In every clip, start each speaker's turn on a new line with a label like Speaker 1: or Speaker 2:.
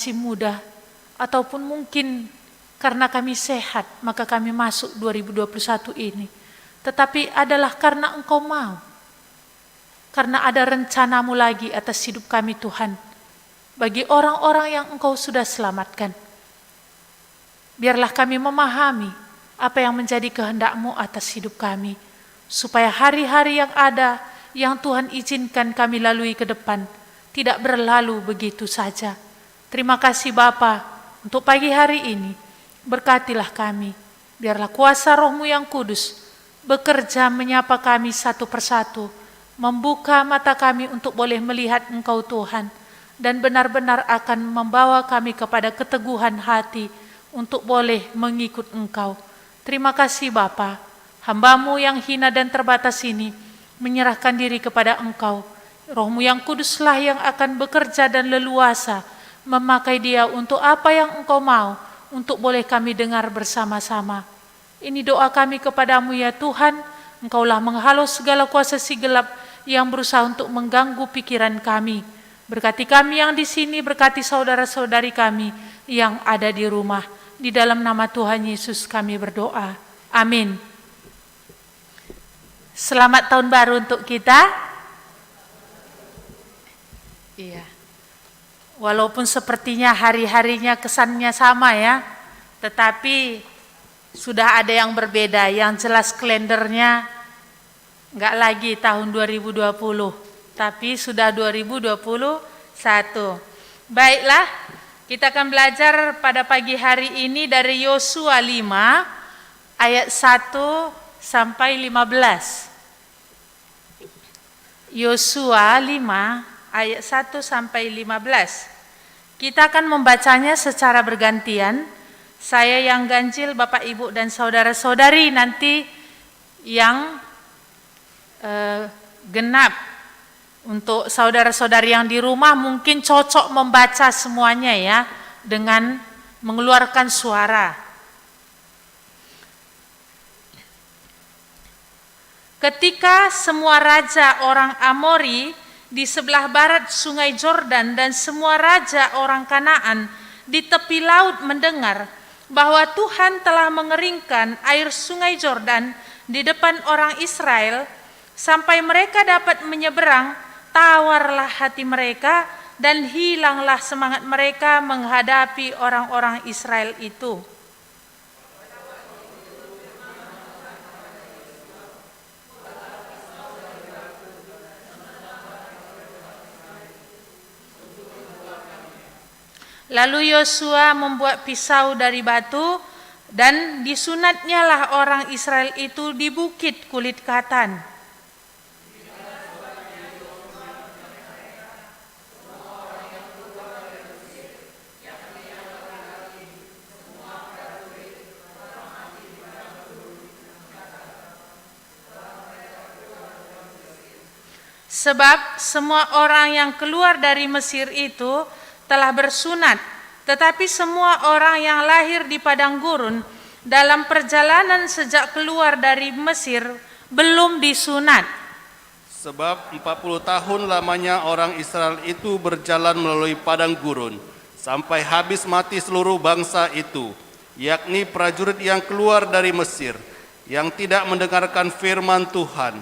Speaker 1: masih muda, ataupun mungkin karena kami sehat, maka kami masuk 2021 ini. Tetapi adalah karena Engkau mau. Karena ada rencanamu lagi atas hidup kami Tuhan. Bagi orang-orang yang Engkau sudah selamatkan. Biarlah kami memahami apa yang menjadi kehendak-Mu atas hidup kami. Supaya hari-hari yang ada, yang Tuhan izinkan kami lalui ke depan, tidak berlalu begitu saja. Terima kasih Bapa untuk pagi hari ini. Berkatilah kami. Biarlah kuasa Roh-Mu yang kudus bekerja menyapa kami satu persatu. Membuka mata kami untuk boleh melihat Engkau Tuhan. Dan benar-benar akan membawa kami kepada keteguhan hati untuk boleh mengikut Engkau. Terima kasih Bapa. Hamba-Mu yang hina dan terbatas ini menyerahkan diri kepada Engkau. Roh-Mu yang kuduslah yang akan bekerja dan leluasa memakai dia untuk apa yang Engkau mau, untuk boleh kami dengar bersama-sama. Ini doa kami kepadamu ya Tuhan, Engkaulah menghalau segala kuasa si gelap yang berusaha untuk mengganggu pikiran kami. Berkati kami yang di sini, berkati saudara-saudari kami yang ada di rumah. Di dalam nama Tuhan Yesus kami berdoa. Amin. Selamat tahun baru untuk kita. Iya. Walaupun sepertinya hari-harinya kesannya sama ya, tetapi sudah ada yang berbeda. Yang jelas kalendernya enggak lagi tahun 2020, tapi sudah 2021. Baiklah, kita akan belajar pada pagi hari ini dari Yosua 5 ayat 1 sampai 15. Yosua 5 ayat 1 sampai 15. Kita akan membacanya secara bergantian. Saya yang ganjil, Bapak Ibu dan saudara-saudari nanti yang genap. Untuk saudara-saudari yang di rumah mungkin cocok membaca semuanya ya, dengan mengeluarkan suara. Ketika semua raja orang Amori di sebelah barat sungai Yordan dan semua raja orang Kanaan di tepi laut mendengar bahwa Tuhan telah mengeringkan air sungai Yordan di depan orang Israel sampai mereka dapat menyeberang, tawarlah hati mereka dan hilanglah semangat mereka menghadapi orang-orang Israel itu. Lalu Yosua membuat pisau dari batu dan disunatnyalah orang Israel itu di bukit kulit katan. Sebab semua orang yang keluar dari Mesir itu telah bersunat, tetapi semua orang yang lahir di padang gurun dalam perjalanan sejak keluar dari Mesir belum disunat.
Speaker 2: Sebab 40 tahun lamanya orang Israel itu berjalan melalui padang gurun, sampai habis mati seluruh bangsa itu, yakni prajurit yang keluar dari Mesir, yang tidak mendengarkan firman Tuhan.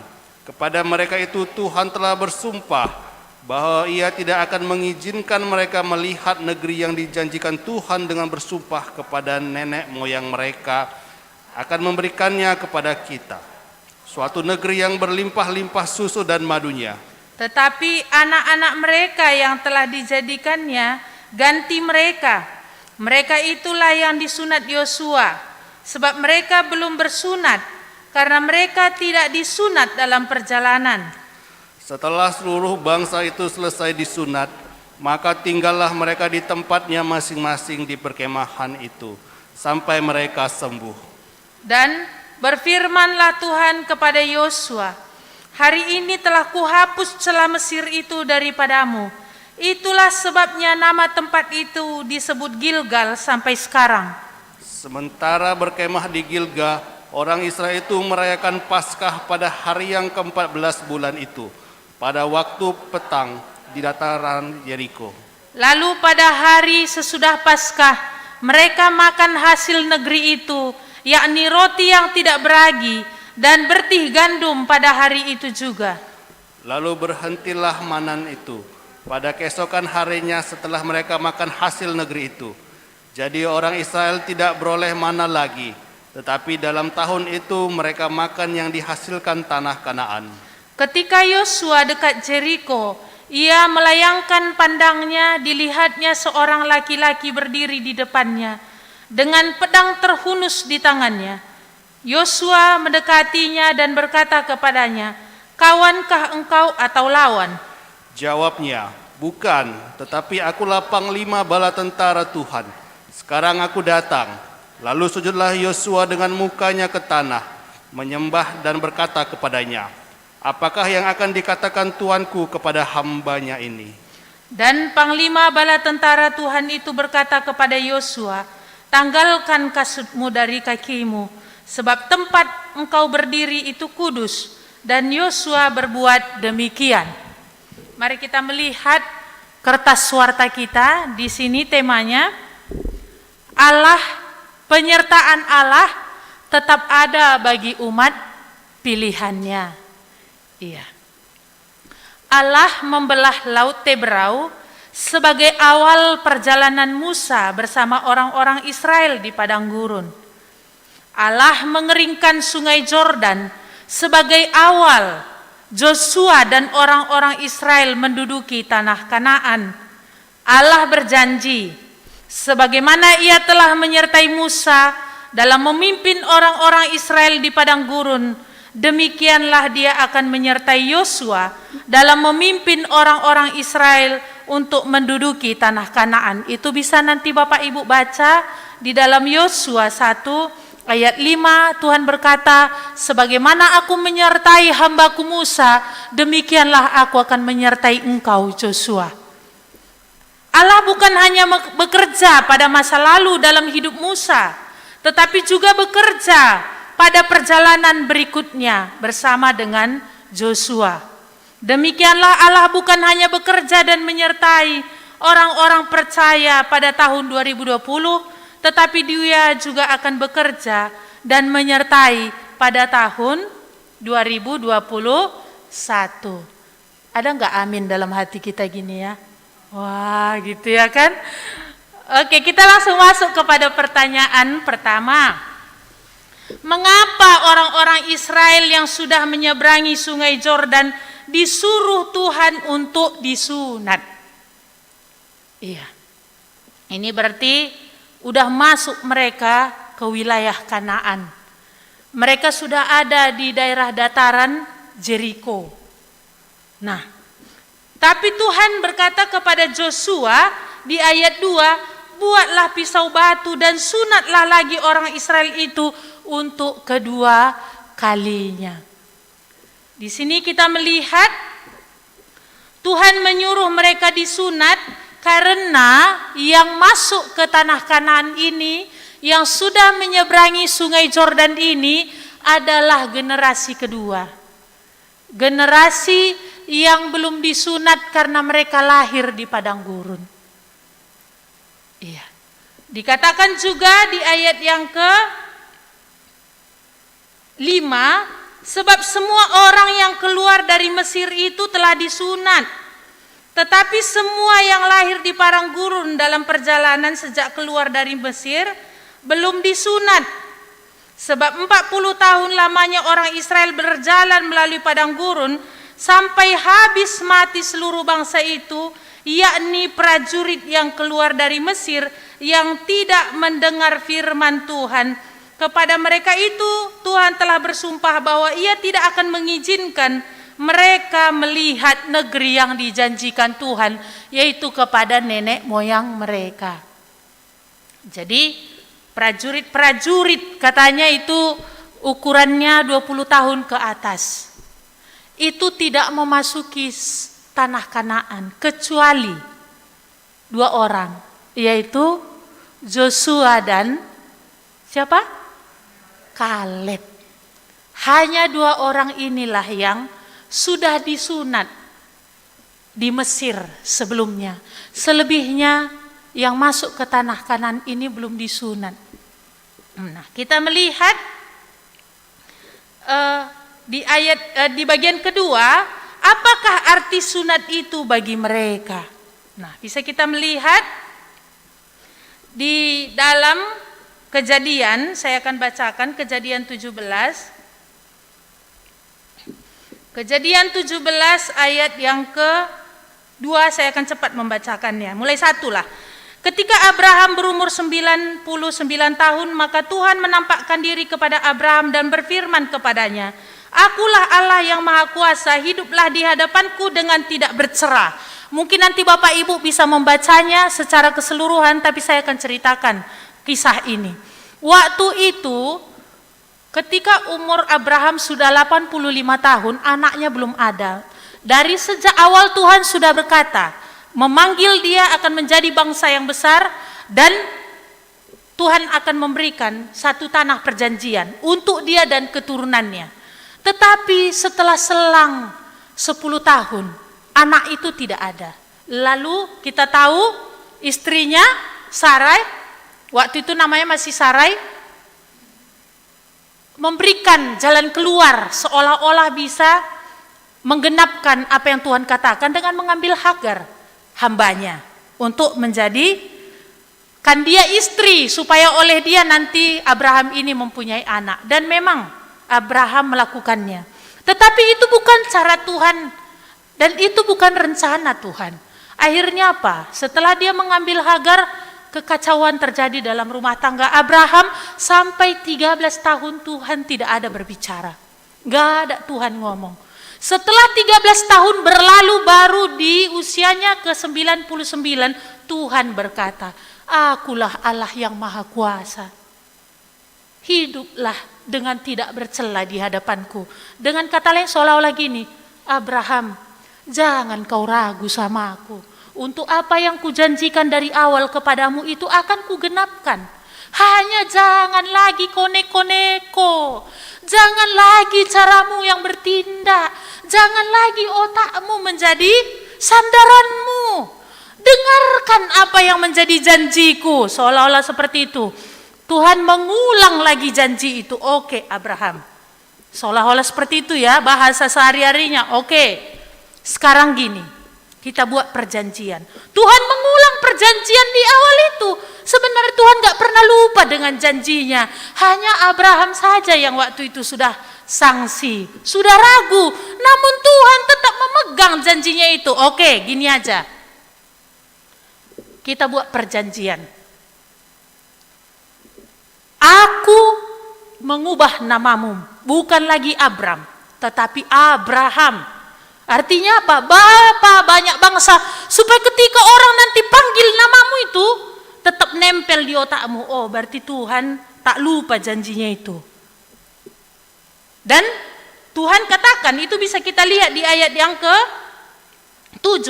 Speaker 2: Kepada mereka itu Tuhan telah bersumpah bahwa Ia tidak akan mengizinkan mereka melihat negeri yang dijanjikan Tuhan dengan bersumpah kepada nenek moyang mereka akan memberikannya kepada kita. Suatu negeri yang berlimpah-limpah susu dan madunya.
Speaker 1: Tetapi anak-anak mereka yang telah dijadikannya ganti mereka. Mereka itulah yang disunat Yosua, sebab mereka belum bersunat karena mereka tidak disunat dalam perjalanan.
Speaker 2: Setelah seluruh bangsa itu selesai disunat, maka tinggallah mereka di tempatnya masing-masing di perkemahan itu, sampai mereka sembuh.
Speaker 1: Dan berfirmanlah Tuhan kepada Yosua, hari ini telah kuhapus celah Mesir itu daripadamu. Itulah sebabnya nama tempat itu disebut Gilgal sampai sekarang.
Speaker 2: Sementara berkemah di Gilgal, orang Israel itu merayakan Paskah pada hari yang ke-14 bulan itu, pada waktu petang di dataran Yeriko.
Speaker 1: Lalu pada hari sesudah Paskah, mereka makan hasil negeri itu, yakni roti yang tidak beragi dan bertih gandum pada hari itu juga.
Speaker 2: Lalu berhentilah manan itu pada keesokan harinya setelah mereka makan hasil negeri itu. Jadi orang Israel tidak beroleh mana lagi, tetapi dalam tahun itu mereka makan yang dihasilkan tanah Kanaan.
Speaker 1: Ketika Yosua dekat Jeriko, ia melayangkan pandangnya, dilihatnya seorang laki-laki berdiri di depannya dengan pedang terhunus di tangannya. Yosua mendekatinya dan berkata kepadanya, "Kawankah engkau atau lawan?"
Speaker 2: Jawabnya, "Bukan, tetapi akulah panglima bala tentara Tuhan. Sekarang aku datang." Lalu sujudlah Yosua dengan mukanya ke tanah, menyembah dan berkata kepadanya, "Apakah yang akan dikatakan Tuanku kepada hambanya ini?"
Speaker 1: Dan panglima bala tentara Tuhan itu berkata kepada Yosua, "Tanggalkan kasutmu dari kakimu, sebab tempat engkau berdiri itu kudus." Dan Yosua berbuat demikian. Mari kita melihat kertas warta kita. Di sini temanya Allah, penyertaan Allah tetap ada bagi umat pilihannya. Iya. Allah membelah Laut Teberau sebagai awal perjalanan Musa bersama orang-orang Israel di padang gurun. Allah mengeringkan sungai Yordan sebagai awal Joshua dan orang-orang Israel menduduki tanah Kanaan. Allah berjanji, sebagaimana ia telah menyertai Musa dalam memimpin orang-orang Israel di padang gurun, demikianlah dia akan menyertai Yosua dalam memimpin orang-orang Israel untuk menduduki tanah Kanaan. Itu bisa nanti Bapak Ibu baca di dalam Yosua 1 ayat 5. Tuhan berkata, "Sebagaimana aku menyertai hambaku Musa, demikianlah aku akan menyertai engkau Joshua." Allah bukan hanya bekerja pada masa lalu dalam hidup Musa, tetapi juga bekerja pada perjalanan berikutnya bersama dengan Joshua. Demikianlah Allah bukan hanya bekerja dan menyertai orang-orang percaya pada tahun 2020, tetapi dia juga akan bekerja dan menyertai pada tahun 2021. Ada nggak amin dalam hati kita gini ya? Wah, gitu ya kan? Oke, kita langsung masuk kepada pertanyaan pertama. Mengapa orang-orang Israel yang sudah menyeberangi sungai Yordan disuruh Tuhan untuk disunat? Iya. Ini berarti udah masuk mereka ke wilayah Kanaan. Mereka sudah ada di daerah dataran Jeriko. Nah, tapi Tuhan berkata kepada Joshua di ayat 2, "Buatlah pisau batu dan sunatlah lagi orang Israel itu untuk kedua kalinya." Di sini kita melihat Tuhan menyuruh mereka disunat karena yang masuk ke tanah Kanaan ini, yang sudah menyeberangi sungai Yordan ini adalah generasi kedua. Generasi yang belum disunat karena mereka lahir di padang gurun. Iya. Dikatakan juga di ayat yang ke-5, sebab semua orang yang keluar dari Mesir itu telah disunat, tetapi semua yang lahir di padang gurun dalam perjalanan sejak keluar dari Mesir belum disunat. Sebab 40 tahun lamanya orang Israel berjalan melalui padang gurun sampai habis mati seluruh bangsa itu, yakni prajurit yang keluar dari Mesir yang tidak mendengar firman Tuhan. Kepada mereka itu Tuhan telah bersumpah bahwa ia tidak akan mengizinkan mereka melihat negeri yang dijanjikan Tuhan, yaitu kepada nenek moyang mereka. Jadi prajurit-prajurit katanya itu ukurannya 20 tahun ke atas. Itu tidak memasuki tanah Kanaan kecuali 2 orang, yaitu Joshua dan siapa? Kaleb. Hanya 2 orang inilah yang sudah disunat di Mesir sebelumnya. Selebihnya yang masuk ke tanah Kanaan ini belum disunat. Nah, kita melihat di bagian kedua, apakah arti sunat itu bagi mereka? Nah, bisa kita melihat di dalam Kejadian, saya akan bacakan Kejadian 17. Kejadian 17 ayat yang ke-2, saya akan cepat membacakannya. Mulai 1 lah. Ketika Abraham berumur 99 tahun, maka Tuhan menampakkan diri kepada Abraham dan berfirman kepadanya, "Akulah Allah yang Maha Kuasa, hiduplah di hadapanku dengan tidak bercerah." Mungkin nanti Bapak Ibu bisa membacanya secara keseluruhan, tapi saya akan ceritakan kisah ini. Waktu itu ketika umur Abraham sudah 85 tahun, anaknya belum ada. Dari sejak awal Tuhan sudah berkata, memanggil dia akan menjadi bangsa yang besar, dan Tuhan akan memberikan satu tanah perjanjian untuk dia dan keturunannya. Tetapi setelah selang 10 tahun, anak itu tidak ada. Lalu kita tahu istrinya Sarai, waktu itu namanya masih Sarai, memberikan jalan keluar seolah-olah bisa menggenapkan apa yang Tuhan katakan dengan mengambil Hagar, hambanya, untuk menjadi kan dia istri, supaya oleh dia nanti Abraham ini mempunyai anak. Dan memang Abraham melakukannya. Tetapi itu bukan cara Tuhan, dan itu bukan rencana Tuhan. Akhirnya apa? Setelah dia mengambil Hagar, kekacauan terjadi dalam rumah tangga Abraham. Sampai 13 tahun Tuhan tidak ada berbicara. Gak ada Tuhan ngomong. Setelah 13 tahun berlalu, baru di usianya ke-99, Tuhan berkata, "Akulah Allah yang Maha Kuasa. Hiduplah dengan tidak bercela di hadapanku." Dengan kata lain seolah-olah gini, Abraham, jangan kau ragu sama aku. Untuk apa yang kujanjikan dari awal kepadamu itu akan kugenapkan. Hanya jangan lagi kau neko-neko. Jangan lagi caramu yang bertindak. Jangan lagi otakmu menjadi sandaranmu. Dengarkan apa yang menjadi janjiku. Seolah-olah seperti itu. Tuhan mengulang lagi janji itu. Oke, Abraham. Seolah-olah seperti itu ya, bahasa sehari-harinya. Oke, sekarang gini. Kita buat perjanjian. Tuhan mengulang perjanjian di awal itu. Sebenarnya Tuhan gak pernah lupa dengan janjinya. Hanya Abraham saja yang waktu itu sudah sangsi, sudah ragu. Namun Tuhan tetap memegang janjinya itu. Oke, gini aja. Kita buat perjanjian. Aku mengubah namamu. Bukan lagi Abram, tetapi Abraham. Artinya apa? Bapa banyak bangsa. Supaya ketika orang nanti panggil namamu itu tetap nempel di otakmu. Oh, berarti Tuhan tak lupa janjinya itu. Dan Tuhan katakan, itu bisa kita lihat di ayat yang ke-7.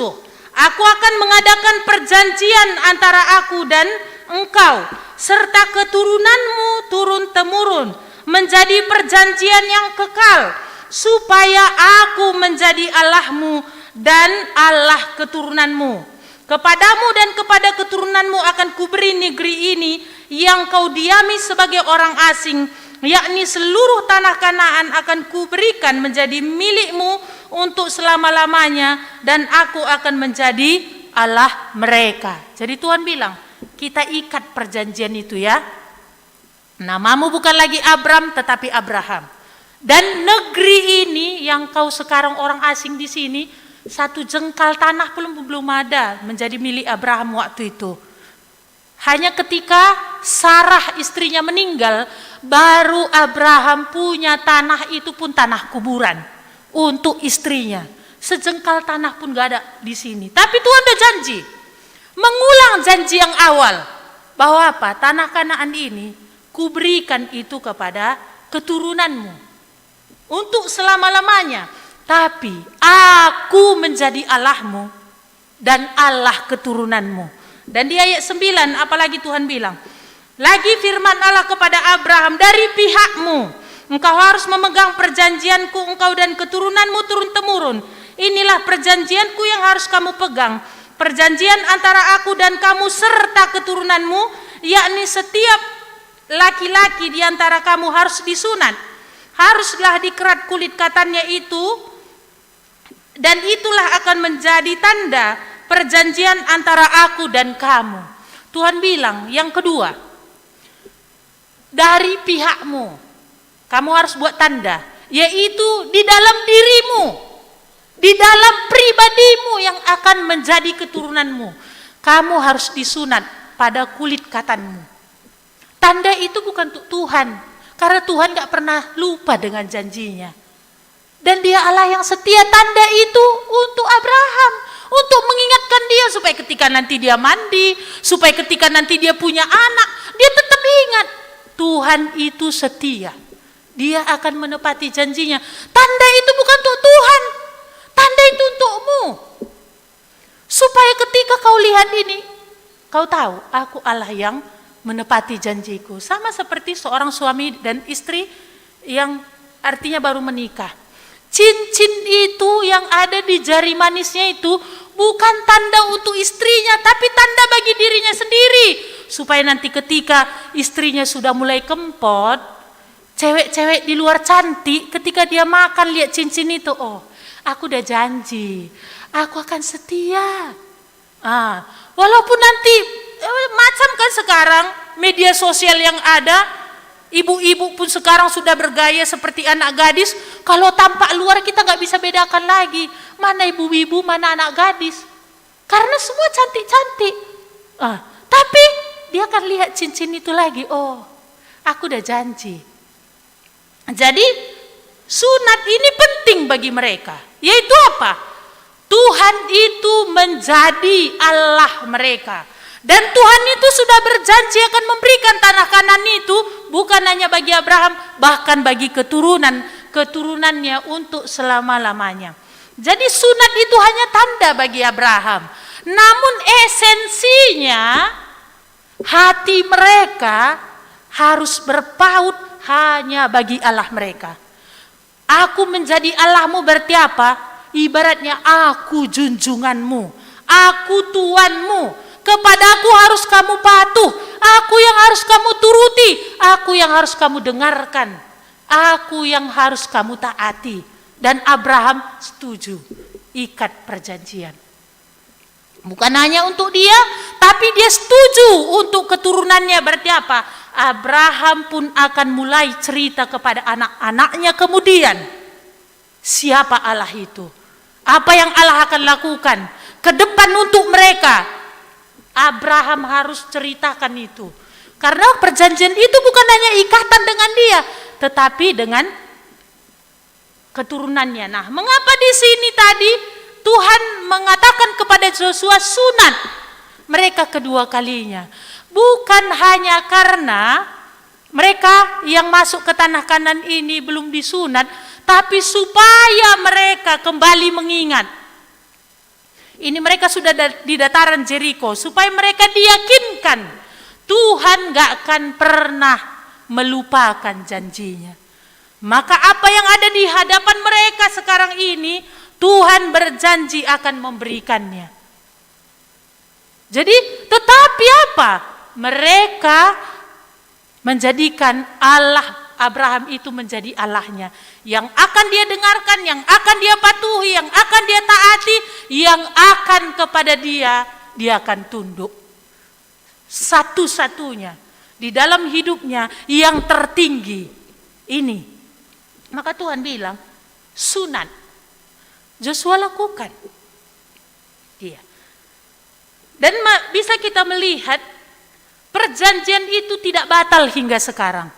Speaker 1: Aku akan mengadakan perjanjian antara aku dan engkau serta keturunanmu turun-temurun, menjadi perjanjian yang kekal, supaya aku menjadi Allahmu dan Allah keturunanmu. Kepadamu dan kepada keturunanmu akan kuberi negeri ini yang kau diami sebagai orang asing, yakni seluruh tanah Kanaan akan kuberikan menjadi milikmu untuk selama-lamanya, dan aku akan menjadi Allah mereka. Jadi Tuhan bilang, kita ikat perjanjian itu ya. Namamu bukan lagi Abram, tetapi Abraham. Dan negeri ini yang kau sekarang orang asing di sini, satu jengkal tanah belum ada menjadi milik Abraham waktu itu. Hanya ketika Sarah istrinya meninggal, baru Abraham punya tanah itu pun tanah kuburan untuk istrinya. Sejengkal tanah pun gak ada di sini. Tapi Tuhan udah janji, mengulang janji yang awal, bahwa apa? Tanah Kanaan ini kuberikan itu kepada keturunanmu untuk selama-lamanya. Tapi aku menjadi Allahmu dan Allah keturunanmu. Dan di ayat 9 apalagi Tuhan bilang, lagi firman Allah kepada Abraham, dari pihakmu engkau harus memegang perjanjianku, engkau dan keturunanmu turun-temurun,
Speaker 3: Inilah perjanjianku yang harus kamu pegang. Perjanjian antara aku dan kamu serta keturunanmu, yakni setiap laki-laki di antara kamu harus disunat. Haruslah dikerat kulit katannya itu, dan itulah akan menjadi tanda perjanjian antara aku dan kamu. Tuhan bilang yang kedua, dari pihakmu kamu harus buat tanda, yaitu di dalam dirimu, di dalam pribadimu yang akan menjadi keturunanmu. Kamu harus disunat pada kulit katanmu. Tanda itu bukan untuk Tuhan, karena Tuhan gak pernah lupa dengan janjinya. Dan dia Allah yang setia. Tanda itu untuk Abraham, untuk mengingatkan dia supaya ketika nanti dia mandi, supaya ketika nanti dia punya anak, dia tetap ingat Tuhan itu setia. Dia akan menepati janjinya. Tanda itu bukan untuk Tuhan, tanda itu untukmu. Supaya ketika kau lihat ini, kau tahu aku Allah yang menepati janjiku. Sama seperti seorang suami dan istri yang artinya baru menikah. Cincin itu yang ada di jari manisnya itu bukan tanda untuk istrinya, tapi tanda bagi dirinya sendiri. Supaya nanti ketika istrinya sudah mulai kempot, cewek-cewek di luar cantik, ketika dia makan lihat cincin itu, oh aku udah janji, aku akan setia. Walaupun nanti macam kan sekarang media sosial yang ada, ibu-ibu pun sekarang sudah bergaya seperti anak gadis. Kalau tampak luar kita nggak bisa bedakan lagi mana ibu-ibu, mana anak gadis, karena semua cantik-cantik. Tapi dia akan lihat cincin itu lagi, oh aku udah janji. Jadi sunat ini penting bagi mereka, yaitu apa? Tuhan itu menjadi Allah mereka. Dan Tuhan itu sudah berjanji akan memberikan tanah Kanaan itu bukan hanya bagi Abraham, bahkan bagi keturunannya untuk selama-lamanya. Jadi sunat itu hanya tanda bagi Abraham. Namun esensinya hati mereka harus berpaut hanya bagi Allah mereka. Aku menjadi Allahmu berarti apa? Ibaratnya aku junjunganmu, aku Tuanmu. Kepadaku harus kamu patuh, aku yang harus kamu turuti, aku yang harus kamu dengarkan, aku yang harus kamu taati. Dan Abraham setuju ikat perjanjian. Bukan hanya untuk dia, tapi dia setuju untuk keturunannya. Berarti apa? Abraham pun akan mulai cerita kepada anak-anaknya kemudian. Siapa Allah itu? Apa yang Allah akan lakukan ke depan untuk mereka? Abraham harus ceritakan itu. Karena perjanjian itu bukan hanya ikatan dengan dia, tetapi dengan keturunannya. Nah, mengapa di sini tadi Tuhan mengatakan kepada Yosua sunat mereka kedua kalinya? Bukan hanya karena mereka yang masuk ke tanah Kanaan ini belum disunat, tapi supaya mereka kembali mengingat. Ini mereka sudah di dataran Jeriko, supaya mereka diyakinkan Tuhan gak akan pernah melupakan janjinya. Maka apa yang ada di hadapan mereka sekarang ini, Tuhan berjanji akan memberikannya. Jadi tetapi apa? Mereka menjadikan Allah Abraham itu menjadi Allahnya, yang akan dia dengarkan, yang akan dia patuhi, yang akan dia taati, yang akan kepada dia akan tunduk. Satu-satunya di dalam hidupnya yang tertinggi ini. Maka Tuhan bilang, sunat. Joshua lakukan. Dia. Dan bisa kita melihat perjanjian itu tidak batal hingga sekarang.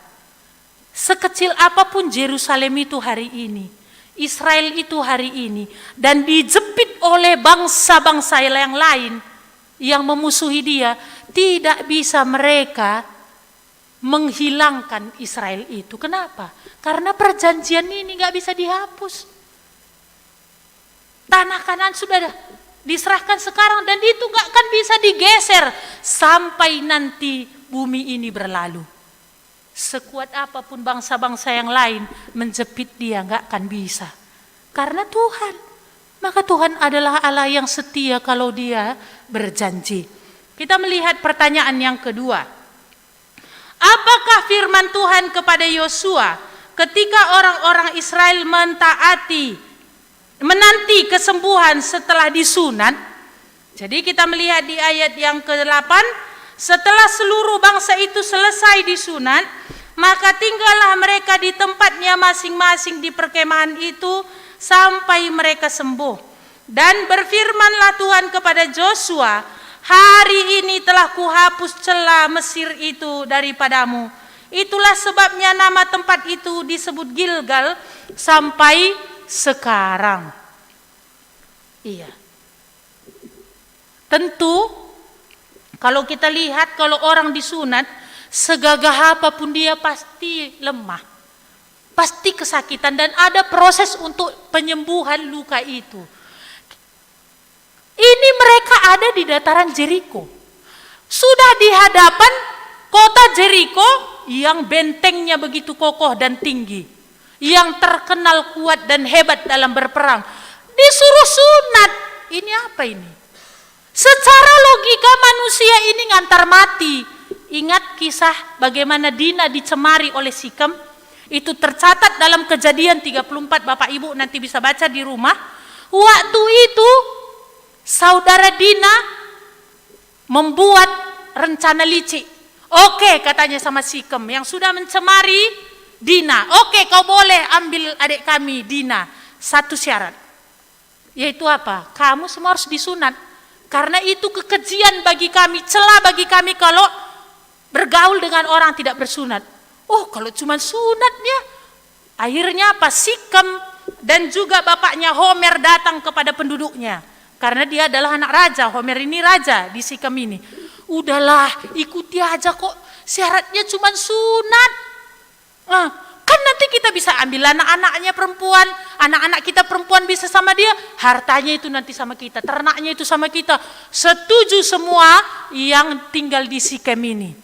Speaker 3: Sekecil apapun Yerusalem itu hari ini, Israel itu hari ini, dan dijepit oleh bangsa-bangsa yang lain yang memusuhi dia, tidak bisa mereka menghilangkan Israel itu. Kenapa? Karena perjanjian ini gak bisa dihapus. Tanah Kanaan sudah diserahkan sekarang, dan itu gak akan bisa digeser sampai nanti bumi ini berlalu. Sekuat apapun bangsa-bangsa yang lain menjepit dia gak akan bisa. Karena Tuhan maka Tuhan adalah Allah yang setia kalau Dia berjanji. Kita melihat pertanyaan yang kedua. Apakah firman Tuhan kepada Yosua ketika orang-orang Israel menanti kesembuhan setelah disunat? Jadi kita melihat di ayat yang ke-8, setelah seluruh bangsa itu selesai disunat, maka tinggallah mereka di tempatnya masing-masing di perkemahan itu sampai mereka sembuh. Dan berfirmanlah Tuhan kepada Yosua, hari ini telah kuhapus celah Mesir itu daripadamu. Itulah sebabnya nama tempat itu disebut Gilgal sampai sekarang. Iya. Tentu kalau kita lihat, kalau orang disunat, segagah apapun dia pasti lemah. Pasti kesakitan dan ada proses untuk penyembuhan luka itu. Ini mereka ada di dataran Jeriko. Sudah di hadapan kota Jeriko yang bentengnya begitu kokoh dan tinggi. Yang terkenal kuat dan hebat dalam berperang. Disuruh sunat. Ini apa ini? Secara logika manusia ini ngantar mati. Ingat kisah bagaimana Dina dicemari oleh Sikem? Itu tercatat dalam Kejadian 34, Bapak Ibu nanti bisa baca di rumah. Waktu itu saudara Dina membuat rencana licik. Oke, katanya sama Sikem yang sudah mencemari Dina. Oke, kau boleh ambil adik kami Dina. Satu syarat. Yaitu apa? Kamu semua harus disunat. Karena itu kekejian bagi kami, celah bagi kami kalau bergaul dengan orang tidak bersunat. Oh, kalau cuma sunatnya, akhirnya apa? Sikem dan juga bapaknya Homer datang kepada penduduknya. Karena dia adalah anak raja, Homer ini raja di Sikem ini. Udahlah, ikuti aja kok, syaratnya cuma sunat. Kan nanti kita bisa ambil anak-anaknya perempuan, anak-anak kita perempuan bisa sama dia, hartanya itu nanti sama kita, ternaknya itu sama kita. Setuju semua yang tinggal di Sikem ini.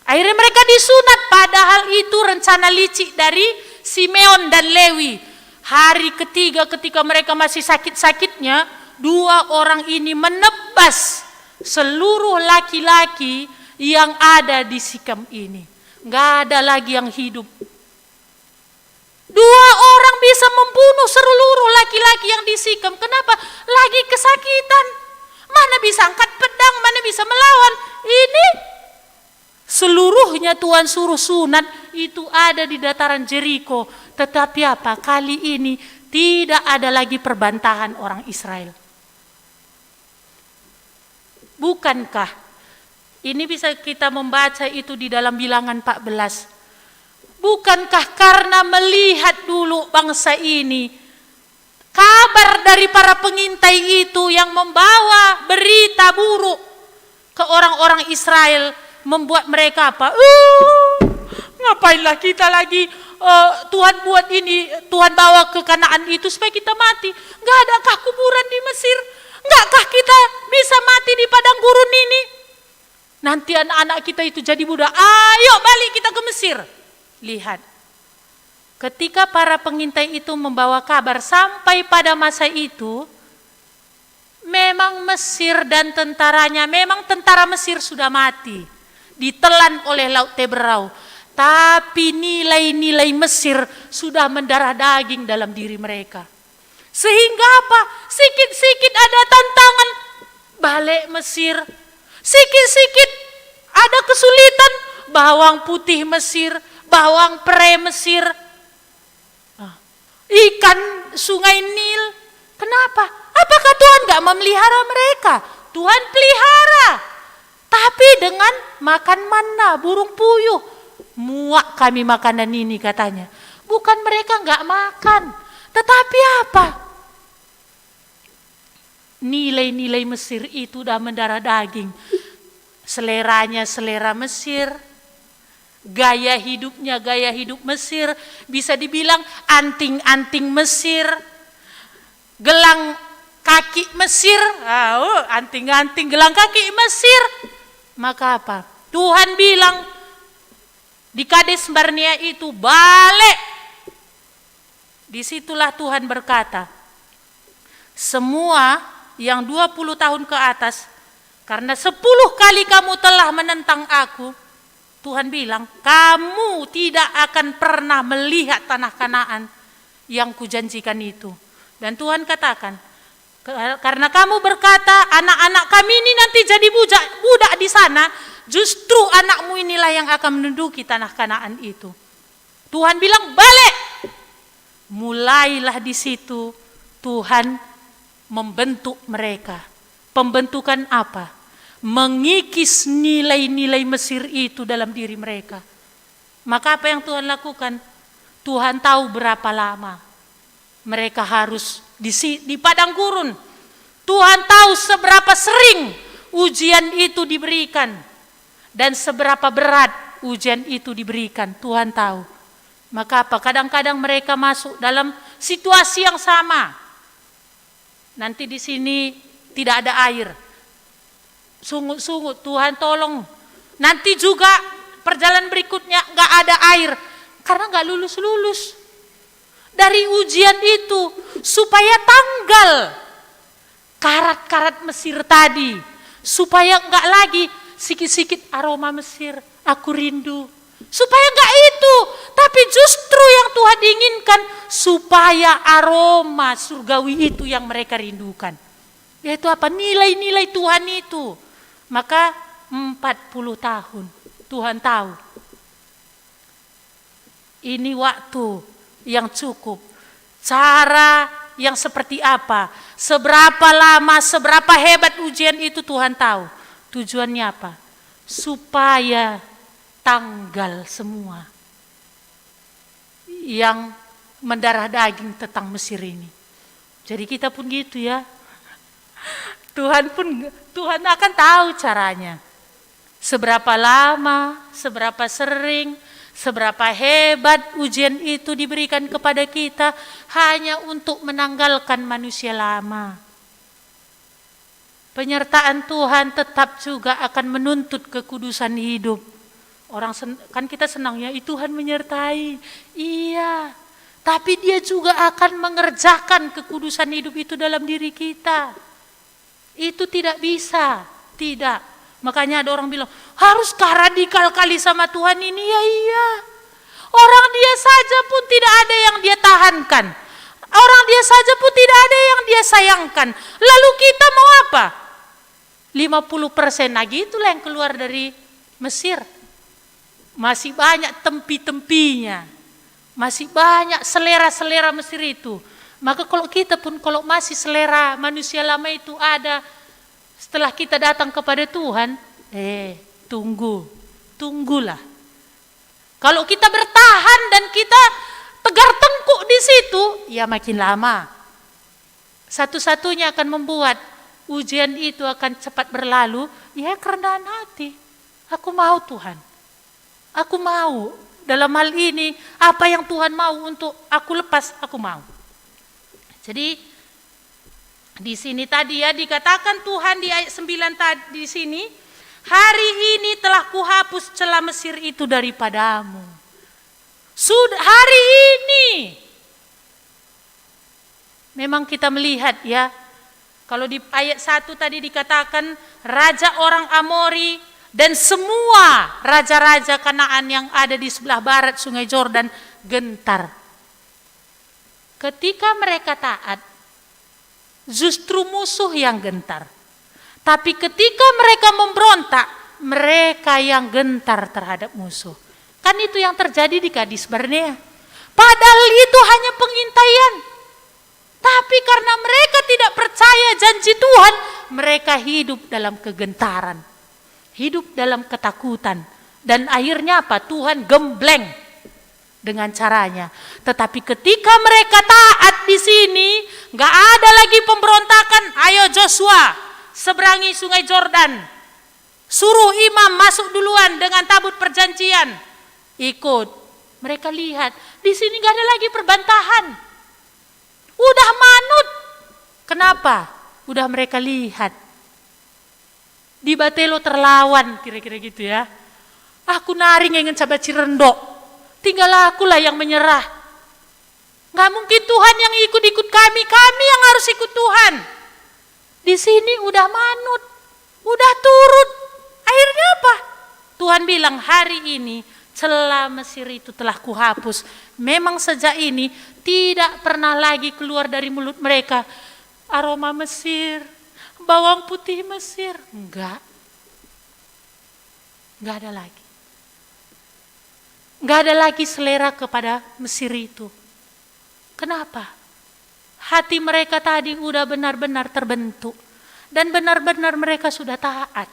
Speaker 3: Akhirnya mereka disunat, padahal itu rencana licik dari Simeon dan Lewi. Hari ketiga ketika mereka masih sakit-sakitnya, dua orang ini menebas seluruh laki-laki yang ada di Sikem ini. Gak ada lagi yang hidup. Dua orang bisa membunuh seluruh laki-laki yang di Sikem. Kenapa? Lagi kesakitan. Mana bisa angkat pedang, mana bisa melawan. Ini seluruhnya Tuhan suruh sunat, itu ada di dataran Jeriko. Tetapi apa? Kali ini tidak ada lagi perbantahan orang Israel. Bukankah ini bisa kita membaca itu di dalam Bilangan 14. Bukankah karena melihat dulu bangsa ini, kabar dari para pengintai itu yang membawa berita buruk ke orang-orang Israel, membuat mereka apa? Ngapainlah kita lagi, Tuhan buat ini, Tuhan bawa ke Kanaan itu supaya kita mati. Gak adakah kuburan di Mesir? Enggakah kita bisa mati di padang gurun ini? Nanti anak-anak kita itu jadi budak. Ayo balik kita ke Mesir. Lihat, ketika para pengintai itu membawa kabar sampai pada masa itu, memang Mesir dan tentaranya, memang tentara Mesir sudah mati, ditelan oleh Laut Teberau. Tapi nilai-nilai Mesir sudah mendarah daging dalam diri mereka. Sehingga apa? Sikit-sikit ada tantangan, balik Mesir. Sikit-sikit ada kesulitan, bawang putih Mesir, bawang pre Mesir, ikan sungai Nil. Kenapa? Apakah Tuhan gak memelihara mereka? Tuhan pelihara. Tapi dengan makan manna, burung puyuh. Muak kami makanan ini katanya. Bukan mereka gak makan. Tetapi apa? Nilai-nilai Mesir itu udah mendarah daging. Seleranya selera Mesir. Gaya hidupnya gaya hidup Mesir, bisa dibilang anting-anting Mesir, gelang kaki Mesir, anting-anting gelang kaki Mesir. Maka apa? Tuhan bilang di Kades Barnea itu balik. Disitulah Tuhan berkata, semua yang 20 tahun ke atas, karena 10 kali kamu telah menentang aku, Tuhan bilang, kamu tidak akan pernah melihat tanah Kanaan yang kujanjikan itu. Dan Tuhan katakan, karena kamu berkata, anak-anak kami ini nanti jadi budak di sana, justru anakmu inilah yang akan menduduki tanah Kanaan itu. Tuhan bilang, balik. Mulailah di situ Tuhan membentuk mereka. Pembentukan apa? Mengikis nilai-nilai Mesir itu dalam diri mereka. Maka apa yang Tuhan lakukan? Tuhan tahu berapa lama mereka harus di padang gurun. Tuhan tahu seberapa sering ujian itu diberikan dan seberapa berat ujian itu diberikan. Tuhan tahu. Maka apa? Kadang-kadang mereka masuk dalam situasi yang sama. Nanti di sini tidak ada air. Sungguh-sungguh Tuhan tolong. Nanti juga perjalanan berikutnya nggak ada air karena nggak lulus-lulus dari ujian itu, supaya tanggal karat-karat Mesir tadi, supaya nggak lagi sikit-sikit aroma Mesir, aku rindu. Supaya nggak itu, tapi justru yang Tuhan inginkan supaya aroma surgawi itu yang mereka rindukan. Yaitu apa? Nilai-nilai Tuhan itu. Maka 40 tahun Tuhan tahu ini waktu yang cukup. Cara yang seperti apa, seberapa lama, seberapa hebat ujian itu Tuhan tahu. Tujuannya apa? Supaya tanggal semua yang mendarah daging tentang Mesir ini. Jadi kita pun gitu ya. Tuhan akan tahu caranya. Seberapa lama, seberapa sering, seberapa hebat ujian itu diberikan kepada kita hanya untuk menanggalkan manusia lama. Penyertaan Tuhan tetap juga akan menuntut kekudusan hidup. Kan kita senangnya Tuhan menyertai. Iya, tapi Dia juga akan mengerjakan kekudusan hidup itu dalam diri kita. Itu tidak bisa, tidak. Makanya ada orang bilang, haruskah radikal kali sama Tuhan ini? Ya iya. Orang Dia saja pun tidak ada yang Dia tahankan. Orang Dia saja pun tidak ada yang Dia sayangkan. Lalu kita mau apa? 50% lagi itulah yang keluar dari Mesir. Masih banyak tempi-tempinya. Masih banyak selera-selera Mesir itu. Maka kalau kita pun kalau masih selera manusia lama itu ada, setelah kita datang kepada Tuhan, tunggulah. Kalau kita bertahan dan kita tegar tengkuk di situ, ya makin lama. Satu-satunya akan membuat ujian itu akan cepat berlalu, ya kerendahan hati. Aku mau Tuhan. Aku mau. Dalam hal ini, apa yang Tuhan mau untuk aku lepas, aku mau. Jadi di sini tadi ya dikatakan Tuhan di ayat 9 tadi di sini, hari ini telah kuhapus celah Mesir itu daripadamu. Sudah hari ini. Memang kita melihat ya, kalau di ayat 1 tadi dikatakan raja orang Amori dan semua raja-raja Kanaan yang ada di sebelah barat Sungai Yordan gentar. Ketika mereka taat, justru musuh yang gentar. Tapi ketika mereka memberontak, mereka yang gentar terhadap musuh. Kan itu yang terjadi di Kades Barnea. Padahal itu hanya pengintaian. Tapi karena mereka tidak percaya janji Tuhan, mereka hidup dalam kegentaran. Hidup dalam ketakutan. Dan akhirnya apa? Tuhan gembleng dengan caranya. Tetapi ketika mereka taat di sini, nggak ada lagi pemberontakan. Ayo Joshua, seberangi Sungai Yordan. Suruh imam masuk duluan dengan tabut perjanjian. Ikut. Mereka lihat, di sini nggak ada lagi perbantahan. Udah manut. Kenapa? Udah mereka lihat. Di Batelo terlawan, kira-kira gitu ya. Aku naring ingin coba Cirendok. Tinggal akulah yang menyerah. Nggak mungkin Tuhan yang ikut-ikut kami yang harus ikut Tuhan. Di sini udah manut, udah turut. Akhirnya apa? Tuhan bilang, hari ini celah Mesir itu telah kuhapus. Memang sejak ini tidak pernah lagi keluar dari mulut mereka aroma Mesir, bawang putih Mesir. Enggak ada lagi. Enggak ada lagi selera kepada Mesir itu. Kenapa? Hati mereka tadi udah benar-benar terbentuk. Dan benar-benar mereka sudah taat.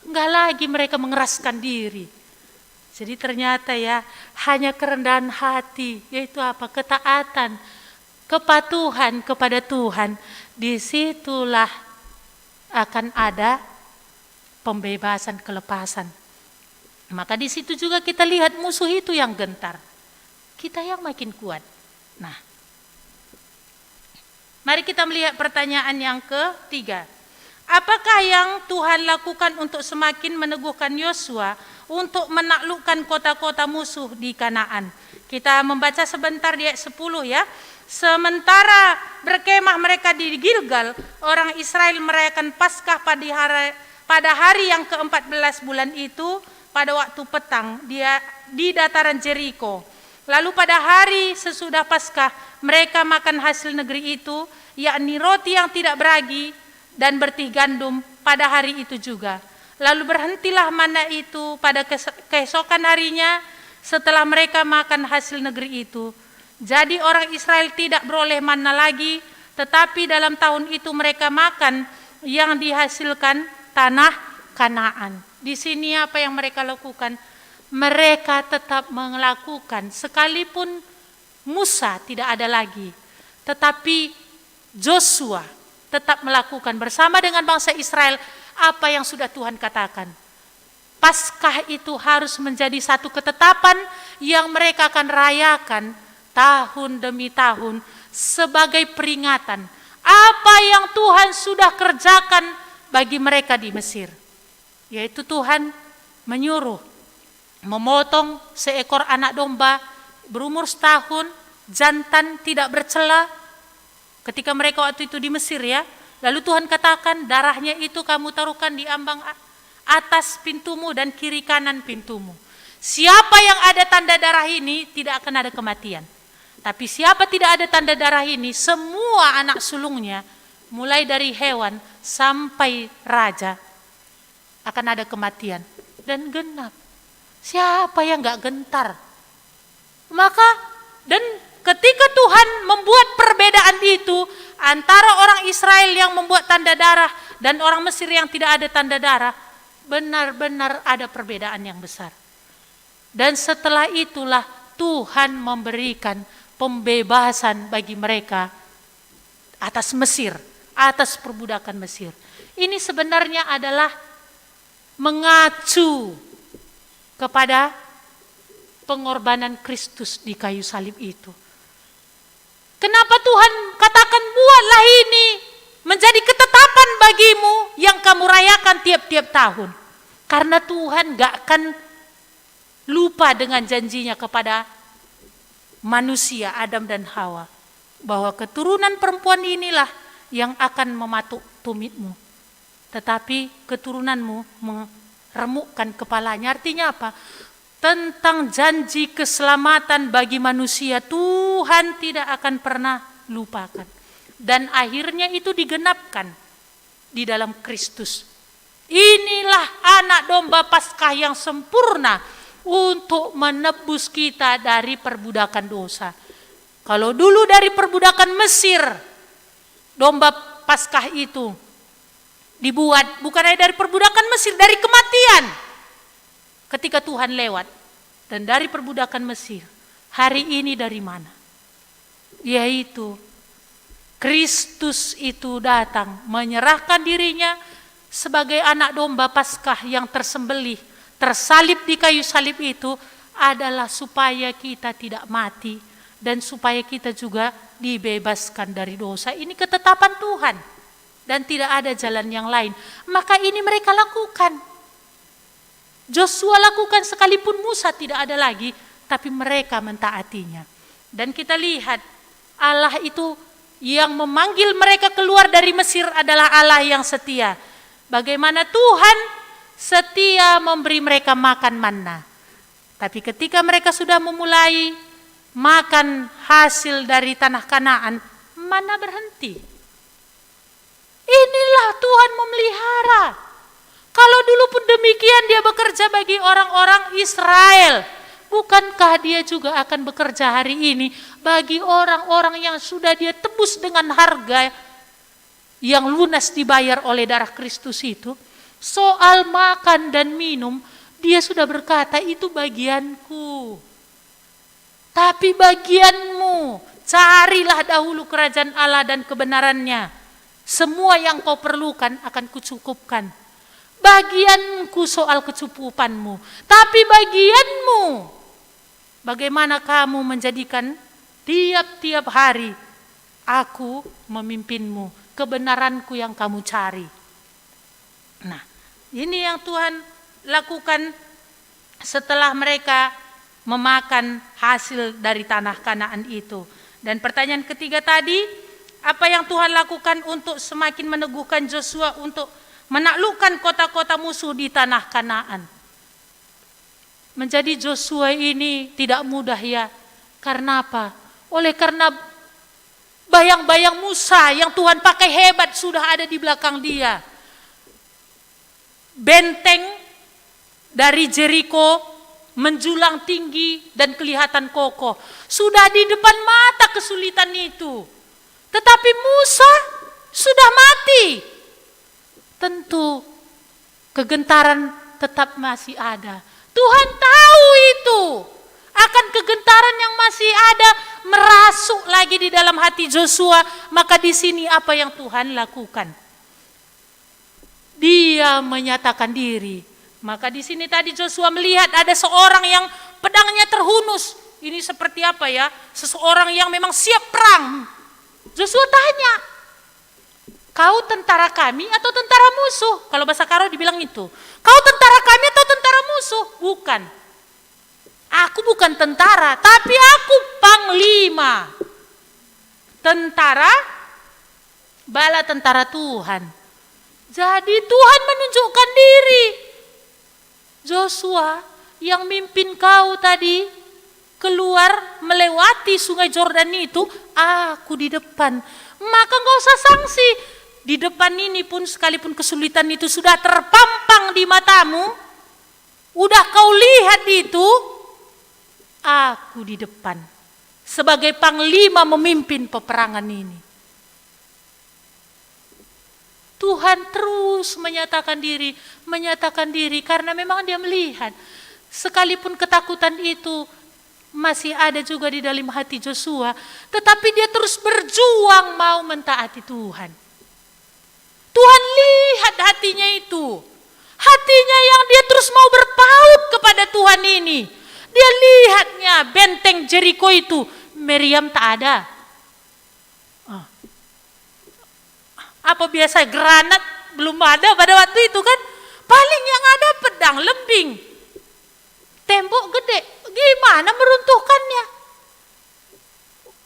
Speaker 3: Enggak lagi mereka mengeraskan diri. Jadi ternyata ya, hanya kerendahan hati, yaitu apa? Ketaatan, kepatuhan kepada Tuhan. Disitulah akan ada pembebasan, kelepasan. Maka di situ juga kita lihat musuh itu yang gentar. Kita yang makin kuat. Nah, mari kita melihat pertanyaan yang ketiga. Apakah yang Tuhan lakukan untuk semakin meneguhkan Yosua untuk menaklukkan kota-kota musuh di Kanaan? Kita membaca sebentar di ayat 10 ya. Sementara berkemah mereka di Gilgal, orang Israel merayakan Paskah pada hari yang ke-14 bulan itu, pada waktu petang dia di dataran Jeriko. Lalu pada hari sesudah Paskah mereka makan hasil negeri itu, yakni roti yang tidak beragi dan bertih gandum pada hari itu juga. Lalu berhentilah mana itu pada keesokan harinya setelah mereka makan hasil negeri itu. Jadi orang Israel tidak beroleh mana lagi, tetapi dalam tahun itu mereka makan yang dihasilkan tanah Kanaan. Di sini apa yang mereka lakukan? Mereka tetap melakukan, sekalipun Musa tidak ada lagi, tetapi Joshua tetap melakukan bersama dengan bangsa Israel apa yang sudah Tuhan katakan. Paskah itu harus menjadi satu ketetapan yang mereka akan rayakan tahun demi tahun sebagai peringatan apa yang Tuhan sudah kerjakan bagi mereka di Mesir. Yaitu Tuhan menyuruh memotong seekor anak domba berumur setahun, jantan tidak bercela. Ketika mereka waktu itu di Mesir ya, lalu Tuhan katakan darahnya itu kamu taruhkan di ambang atas pintumu dan kiri kanan pintumu. Siapa yang ada tanda darah ini tidak akan ada kematian. Tapi siapa tidak ada tanda darah ini, semua anak sulungnya, mulai dari hewan sampai raja, akan ada kematian. Dan genap. Siapa yang gak gentar? Maka, dan ketika Tuhan membuat perbedaan itu antara orang Israel yang membuat tanda darah dan orang Mesir yang tidak ada tanda darah, benar-benar ada perbedaan yang besar. Dan setelah itulah Tuhan memberikan pembebasan bagi mereka atas Mesir, atas perbudakan Mesir. Ini sebenarnya adalah mengacu kepada pengorbanan Kristus di kayu salib itu. Kenapa Tuhan katakan buatlah ini menjadi ketetapan bagimu yang kamu rayakan tiap-tiap tahun? Karena Tuhan gak akan lupa dengan janjinya kepada manusia Adam dan Hawa, bahwa keturunan perempuan inilah yang akan mematuk tumitmu. Tetapi keturunanmu meremukkan kepalanya. Artinya apa? Tentang janji keselamatan bagi manusia Tuhan tidak akan pernah lupakan. Dan akhirnya itu digenapkan di dalam Kristus. Inilah anak domba Paskah yang sempurna untuk menebus kita dari perbudakan dosa. Kalau dulu dari perbudakan Mesir, domba Paskah itu dibuat bukan hanya dari perbudakan Mesir, dari kematian. Ketika Tuhan lewat dan dari perbudakan Mesir, hari ini dari mana? Yaitu Kristus itu datang menyerahkan dirinya sebagai anak domba Paskah yang tersembelih, tersalib di kayu salib itu adalah supaya kita tidak mati dan supaya kita juga dibebaskan dari dosa. Ini ketetapan Tuhan. Dan tidak ada jalan yang lain. Maka ini mereka lakukan. Joshua lakukan sekalipun Musa tidak ada lagi, tapi mereka mentaatinya. Dan kita lihat Allah itu yang memanggil mereka keluar dari Mesir adalah Allah yang setia. Bagaimana Tuhan setia memberi mereka makan manna. Tapi ketika mereka sudah memulai makan hasil dari tanah Kanaan, manna berhenti. Inilah Tuhan memelihara. Kalau dulu pun demikian dia bekerja bagi orang-orang Israel, bukankah dia juga akan bekerja hari ini bagi orang-orang yang sudah dia tebus dengan harga yang lunas dibayar oleh darah Kristus itu? Soal makan dan minum, dia sudah berkata itu bagianku. Tapi bagianmu, carilah dahulu kerajaan Allah dan kebenarannya. Semua yang kau perlukan akan kucukupkan. Bagianku soal kecukupanmu, tapi bagianmu bagaimana kamu menjadikan tiap-tiap hari aku memimpinmu, kebenaranku yang kamu cari. Nah, ini yang Tuhan lakukan setelah mereka memakan hasil dari tanah Kanaan itu. Dan pertanyaan ketiga tadi, apa yang Tuhan lakukan untuk semakin meneguhkan Joshua untuk menaklukkan kota-kota musuh di tanah Kanaan? Menjadi Joshua ini tidak mudah ya. Karena apa? Oleh karena bayang-bayang Musa yang Tuhan pakai hebat sudah ada di belakang dia. Benteng dari Jeriko menjulang tinggi dan kelihatan kokoh. Sudah di depan mata kesulitan itu. Tetapi Musa sudah mati. Tentu kegentaran tetap masih ada. Tuhan tahu itu. Akan kegentaran yang masih ada merasuk lagi di dalam hati Joshua. Maka di sini apa yang Tuhan lakukan? Dia menyatakan diri. Maka di sini tadi Joshua melihat ada seorang yang pedangnya terhunus. Ini seperti apa ya? Seseorang yang memang siap perang. Joshua tanya, kau tentara kami atau tentara musuh? Kalau bahasa Karo dibilang itu. Kau tentara kami atau tentara musuh? Bukan. Aku bukan tentara, tapi aku panglima. Tentara, bala tentara Tuhan. Jadi Tuhan menunjukkan diri. Joshua yang mimpin kau tadi keluar melewati sungai Yordan itu, aku di depan. Maka gak usah sanksi. Di depan ini pun sekalipun kesulitan itu sudah terpampang di matamu, udah kau lihat itu, aku di depan. Sebagai panglima memimpin peperangan ini. Tuhan terus menyatakan diri karena memang dia melihat. Sekalipun ketakutan itu masih ada juga di dalam hati Joshua, tetapi dia terus berjuang mau mentaati Tuhan. Tuhan lihat hatinya itu. Hatinya yang dia terus mau berpaut kepada Tuhan ini. Dia lihatnya benteng Jeriko itu, Miriam tak ada. Apa biasa granat belum ada pada waktu itu kan? Paling yang ada pedang lembing. Tembok gede, gimana meruntuhkannya?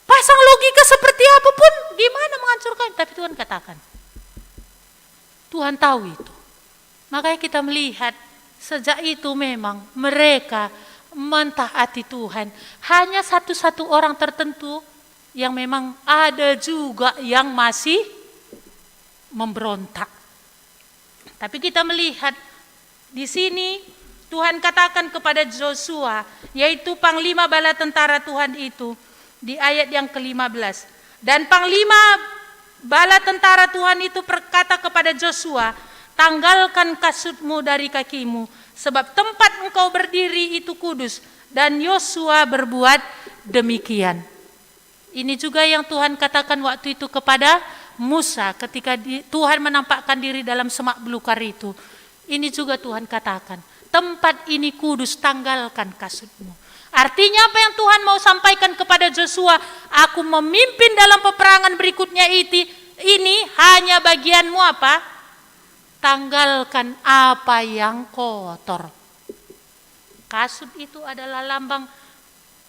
Speaker 3: Pasang logika seperti apapun, gimana menghancurkan? Tapi Tuhan katakan, Tuhan tahu itu. Makanya kita melihat sejak itu memang mereka mentaati Tuhan. Hanya satu-satu orang tertentu yang memang ada juga yang masih memberontak. Tapi kita melihat di sini Tuhan katakan kepada Joshua, yaitu panglima bala tentara Tuhan itu, di ayat yang ke-15. Dan panglima bala tentara Tuhan itu berkata kepada Joshua, tanggalkan kasutmu dari kakimu, sebab tempat engkau berdiri itu kudus. Dan Yosua berbuat demikian. Ini juga yang Tuhan katakan waktu itu kepada Musa ketika Tuhan menampakkan diri dalam semak belukar itu. Ini juga Tuhan katakan, tempat ini kudus, tanggalkan kasutmu. Artinya apa yang Tuhan mau sampaikan kepada Joshua, aku memimpin dalam peperangan berikutnya ini hanya bagianmu apa? Tanggalkan apa yang kotor. Kasut itu adalah lambang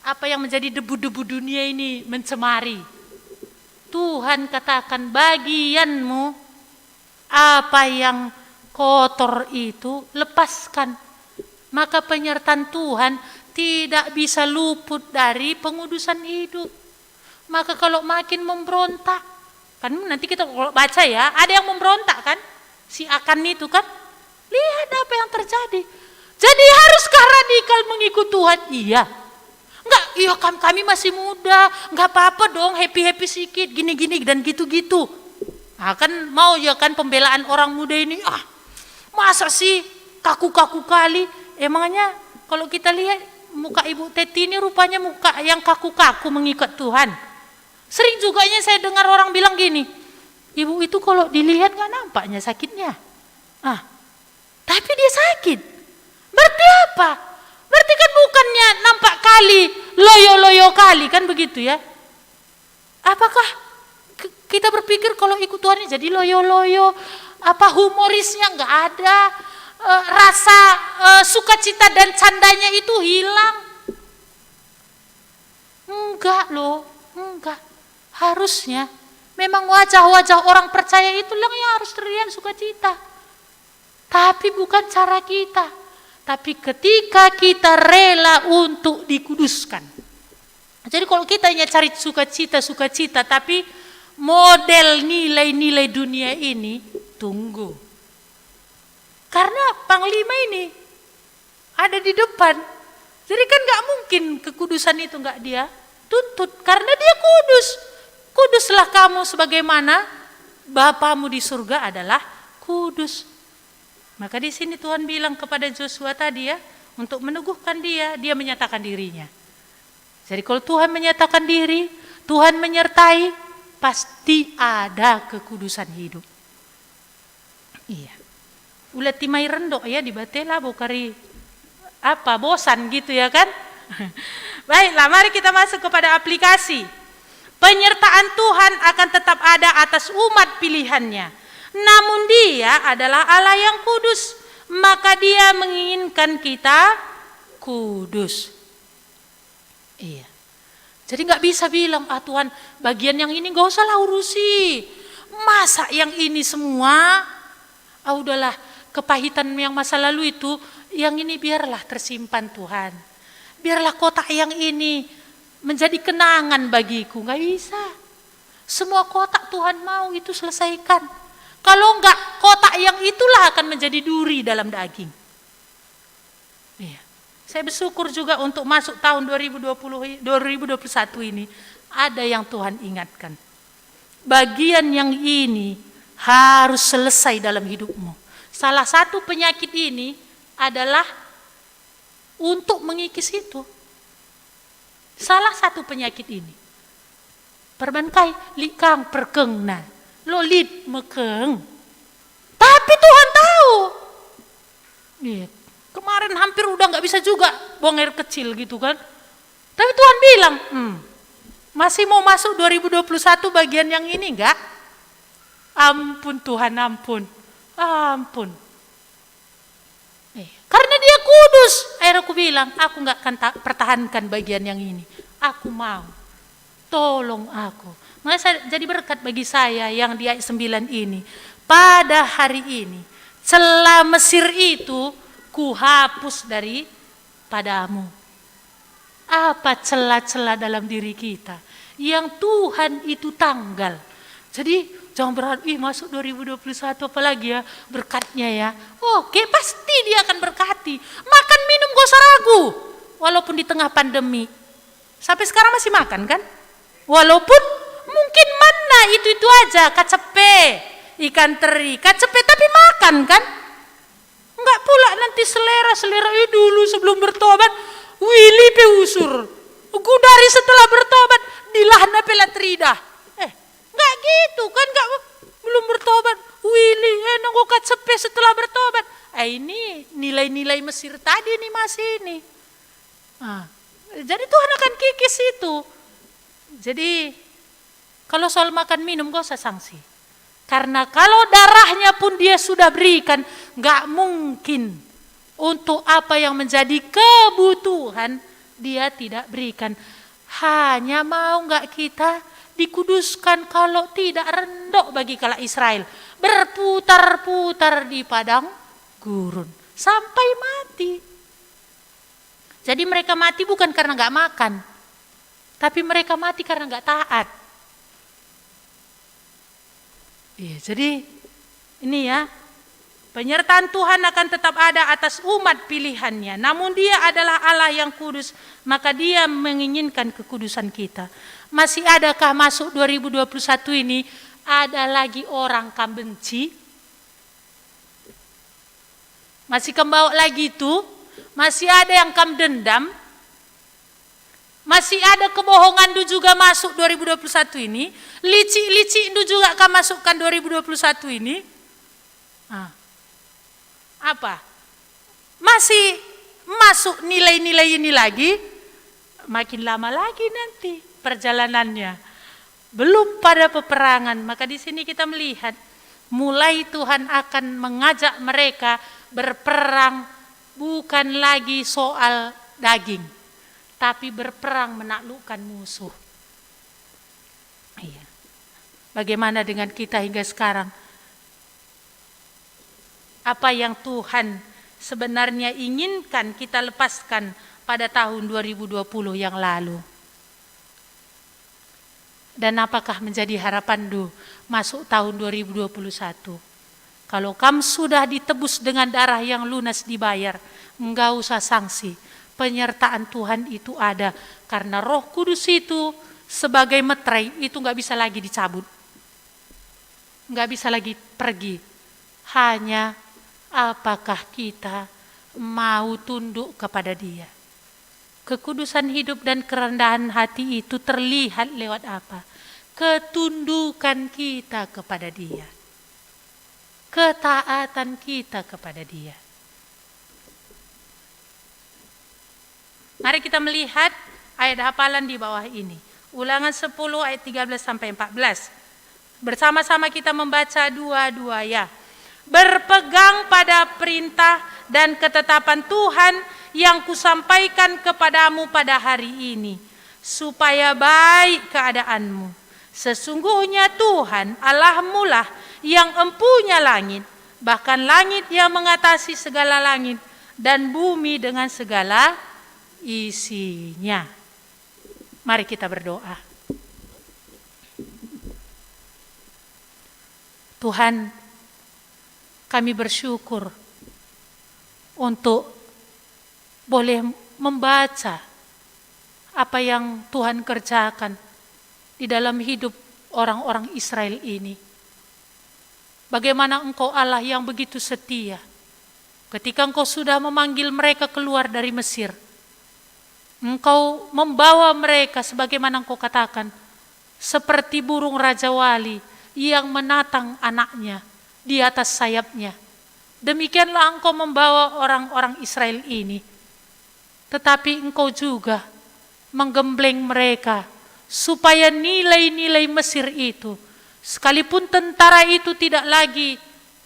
Speaker 3: apa yang menjadi debu-debu dunia ini mencemari. Tuhan katakan bagianmu, apa yang kotor itu lepaskan. Maka penyertaan Tuhan tidak bisa luput dari pengudusan hidup. Maka kalau makin memberontak, kan nanti kita kalau baca ya, ada yang memberontak kan, si Akan itu kan, lihat apa yang terjadi. Jadi haruskah radikal mengikut Tuhan? Iya. Enggak, iya kami masih muda, enggak apa-apa dong, happy-happy sedikit, gini-gini dan gitu-gitu. Nah, kan mau ya kan pembelaan orang muda ini, masa sih kaku-kaku kali. Emangnya kalau kita lihat muka Ibu Teti ini rupanya muka yang kaku-kaku mengikat Tuhan. Sering juga saya dengar orang bilang gini, ibu itu kalau dilihat gak nampaknya sakitnya. Tapi dia sakit. Berarti apa? Berarti kan bukannya nampak kali, loyo-loyo kali, kan begitu ya. Apakah kita berpikir kalau ikut Tuhan ini jadi loyo-loyo, apa humorisnya gak ada, rasa sukacita dan candanya itu hilang? Enggak loh, enggak. Harusnya memang wajah-wajah orang percaya itulah yang harus terlihat sukacita. Tapi bukan cara kita. Tapi ketika kita rela untuk dikuduskan. Jadi kalau kita hanya cari sukacita, tapi model nilai-nilai dunia ini, tunggu. Karena Panglima ini ada di depan. Jadi kan gak mungkin kekudusan itu gak dia tuntut. Karena dia kudus. Kuduslah kamu sebagaimana Bapamu di surga adalah kudus. Maka di sini Tuhan bilang kepada Joshua tadi ya, untuk meneguhkan dia menyatakan dirinya. Jadi kalau Tuhan menyatakan diri, Tuhan menyertai, pasti ada kekudusan hidup. Iya. Ulat timai rendok ya di batela bokari bosan gitu ya kan? Baiklah, mari kita masuk kepada aplikasi. Penyertaan Tuhan akan tetap ada atas umat pilihannya. Namun dia adalah Allah yang kudus, maka dia menginginkan kita kudus. Iya. Jadi gak bisa bilang, Tuhan bagian yang ini gak usah lah urusi. Masa yang ini semua, udahlah kepahitan yang masa lalu itu, yang ini biarlah tersimpan Tuhan. Biarlah kotak yang ini menjadi kenangan bagiku. Gak bisa. Semua kotak Tuhan mau itu selesaikan. Kalau enggak, kotak yang itulah akan menjadi duri dalam daging. Iya. Saya bersyukur juga untuk masuk tahun 2021 ini, ada yang Tuhan ingatkan. Bagian yang ini harus selesai dalam hidupmu. Salah satu penyakit ini adalah untuk mengikis itu. Salah satu penyakit ini. Perbankai likang perkengna. Lolit mekeng. Tapi Tuhan tahu. Kemarin hampir udah gak bisa juga buang air kecil gitu kan. Tapi Tuhan bilang, masih mau masuk 2021 bagian yang ini enggak? Ampun Tuhan, ampun. Ampun. Karena dia kudus. Akhirnya aku bilang, aku gak akan pertahankan bagian yang ini. Aku mau. Tolong aku. Maka saya, jadi berkat bagi saya yang di ayat 9 ini. Pada hari ini, celah Mesir itu kuhapus dari padamu. Apa celah-celah dalam diri kita yang Tuhan itu tanggal. Jadi jangan berharap masuk 2021 apalagi ya berkatnya ya. Oke, pasti dia akan berkati. Makan minum gak usah ragu. Walaupun di tengah pandemi. Sampai sekarang masih makan kan? Walaupun mungkin mana itu aja, kacepe, ikan teri, kacepe tapi makan kan? Enggak pula nanti selera dulu sebelum bertobat, Willy peusur. Gudari setelah bertobat, dilahna pelatrida. Enggak gitu kan, enggak belum bertobat, Willy nunggu kacepe setelah bertobat. Ini nilai-nilai Mesir tadi nih masih ini. Jadi Tuhan akan kikis itu. Jadi kalau soal makan minum gak usah sanksi. Karena kalau darahnya pun dia sudah berikan, gak mungkin untuk apa yang menjadi kebutuhan dia tidak berikan. Hanya mau gak kita dikuduskan, kalau tidak rendok bagi kala Israel. Berputar-putar di padang gurun sampai mati. Jadi mereka mati bukan karena nggak makan, tapi mereka mati karena nggak taat. Iya, jadi ini ya, penyertaan Tuhan akan tetap ada atas umat pilihannya. Namun Dia adalah Allah yang kudus, maka Dia menginginkan kekudusan kita. Masih adakah masuk 2021 ini ada lagi orang kam benci? Masih kam bawa lagi itu? Masih ada yang kam dendam? Masih ada kebohongan itu juga masuk 2021 ini? Licik-licik itu juga kam masukkan 2021 ini? Apa? Masih masuk nilai-nilai ini lagi? Makin lama lagi nanti perjalanannya. Belum pada peperangan, maka di sini kita melihat mulai Tuhan akan mengajak mereka berperang, bukan lagi soal daging, tapi berperang menaklukkan musuh. Iya. Bagaimana dengan kita hingga sekarang? Apa yang Tuhan sebenarnya inginkan kita lepaskan pada tahun 2020 yang lalu? Dan apakah menjadi harapan masuk tahun 2021? Kalau kamu sudah ditebus dengan darah yang lunas dibayar, enggak usah sanksi. Penyertaan Tuhan itu ada, karena Roh Kudus itu sebagai meterai itu enggak bisa lagi dicabut. Enggak bisa lagi pergi. Hanya apakah kita mau tunduk kepada Dia? Kekudusan hidup dan kerendahan hati itu terlihat lewat apa? Ketundukan kita kepada Dia. Ketaatan kita kepada Dia. Mari kita melihat ayat hafalan di bawah ini. Ulangan 10 ayat 13 sampai 14. Bersama-sama kita membaca dua-dua ya. Berpegang pada perintah dan ketetapan Tuhan yang kusampaikan kepadamu pada hari ini, supaya baik keadaanmu. Sesungguhnya Tuhan Allahmu lah yang empunya langit, bahkan langit yang mengatasi segala langit, dan bumi dengan segala isinya. Mari kita berdoa. Tuhan, kami bersyukur untuk boleh membaca apa yang Tuhan kerjakan di dalam hidup orang-orang Israel ini. Bagaimana Engkau Allah yang begitu setia. Ketika Engkau sudah memanggil mereka keluar dari Mesir, Engkau membawa mereka sebagaimana Engkau katakan, seperti burung Raja Wali yang menatang anaknya di atas sayapnya. Demikianlah Engkau membawa orang-orang Israel ini. Tetapi Engkau juga menggembleng mereka supaya nilai-nilai Mesir itu, sekalipun tentara itu tidak lagi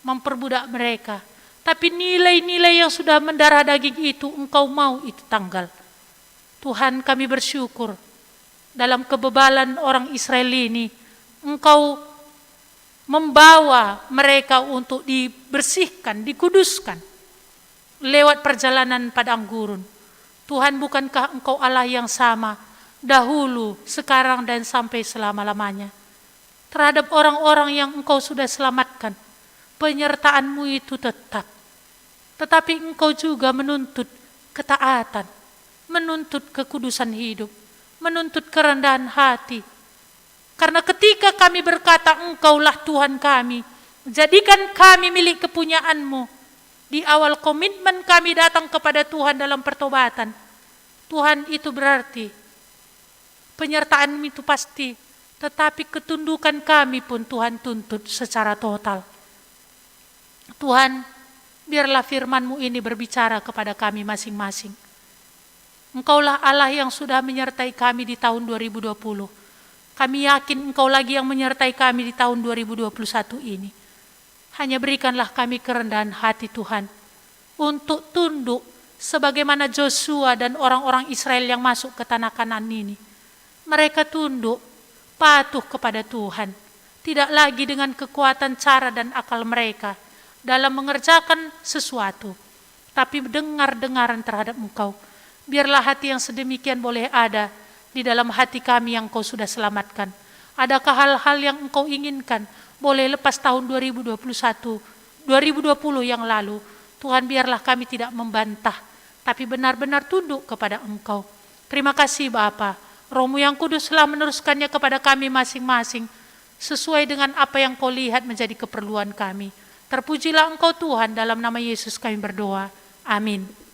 Speaker 3: memperbudak mereka, tapi nilai-nilai yang sudah mendarah daging itu Engkau mau itu tanggal. Tuhan, kami bersyukur dalam kebebalan orang Israel ini, Engkau membawa mereka untuk dibersihkan, dikuduskan lewat perjalanan padang gurun. Tuhan, bukankah Engkau Allah yang sama dahulu, sekarang, dan sampai selama-lamanya? Terhadap orang-orang yang Engkau sudah selamatkan, penyertaan-Mu itu tetap. Tetapi Engkau juga menuntut ketaatan, menuntut kekudusan hidup, menuntut kerendahan hati. Karena ketika kami berkata Engkaulah Tuhan kami, jadikan kami milik kepunyaan-Mu, di awal komitmen kami datang kepada Tuhan dalam pertobatan, Tuhan, itu berarti penyertaan itu pasti, tetapi ketundukan kami pun Tuhan tuntut secara total. Tuhan, biarlah firman-Mu ini berbicara kepada kami masing-masing. Engkaulah Allah yang sudah menyertai kami di tahun 2020. Kami yakin Engkau lagi yang menyertai kami di tahun 2021 ini. Hanya berikanlah kami kerendahan hati Tuhan, untuk tunduk sebagaimana Joshua dan orang-orang Israel yang masuk ke tanah Kanaan ini. Mereka tunduk,
Speaker 1: patuh kepada Tuhan, tidak lagi dengan kekuatan cara dan akal mereka dalam mengerjakan sesuatu, tapi dengar-dengaran terhadap Engkau. Biarlah hati yang sedemikian boleh ada di dalam hati kami yang Kau sudah selamatkan. Adakah hal-hal yang Engkau inginkan boleh lepas tahun 2021, 2020 yang lalu? Tuhan, biarlah kami tidak membantah, tapi benar-benar tunduk kepada Engkau. Terima kasih Bapa. Roh-Mu yang kudus telah meneruskannya kepada kami masing-masing, sesuai dengan apa yang Kau lihat menjadi keperluan kami. Terpujilah Engkau Tuhan, dalam nama Yesus kami berdoa. Amin.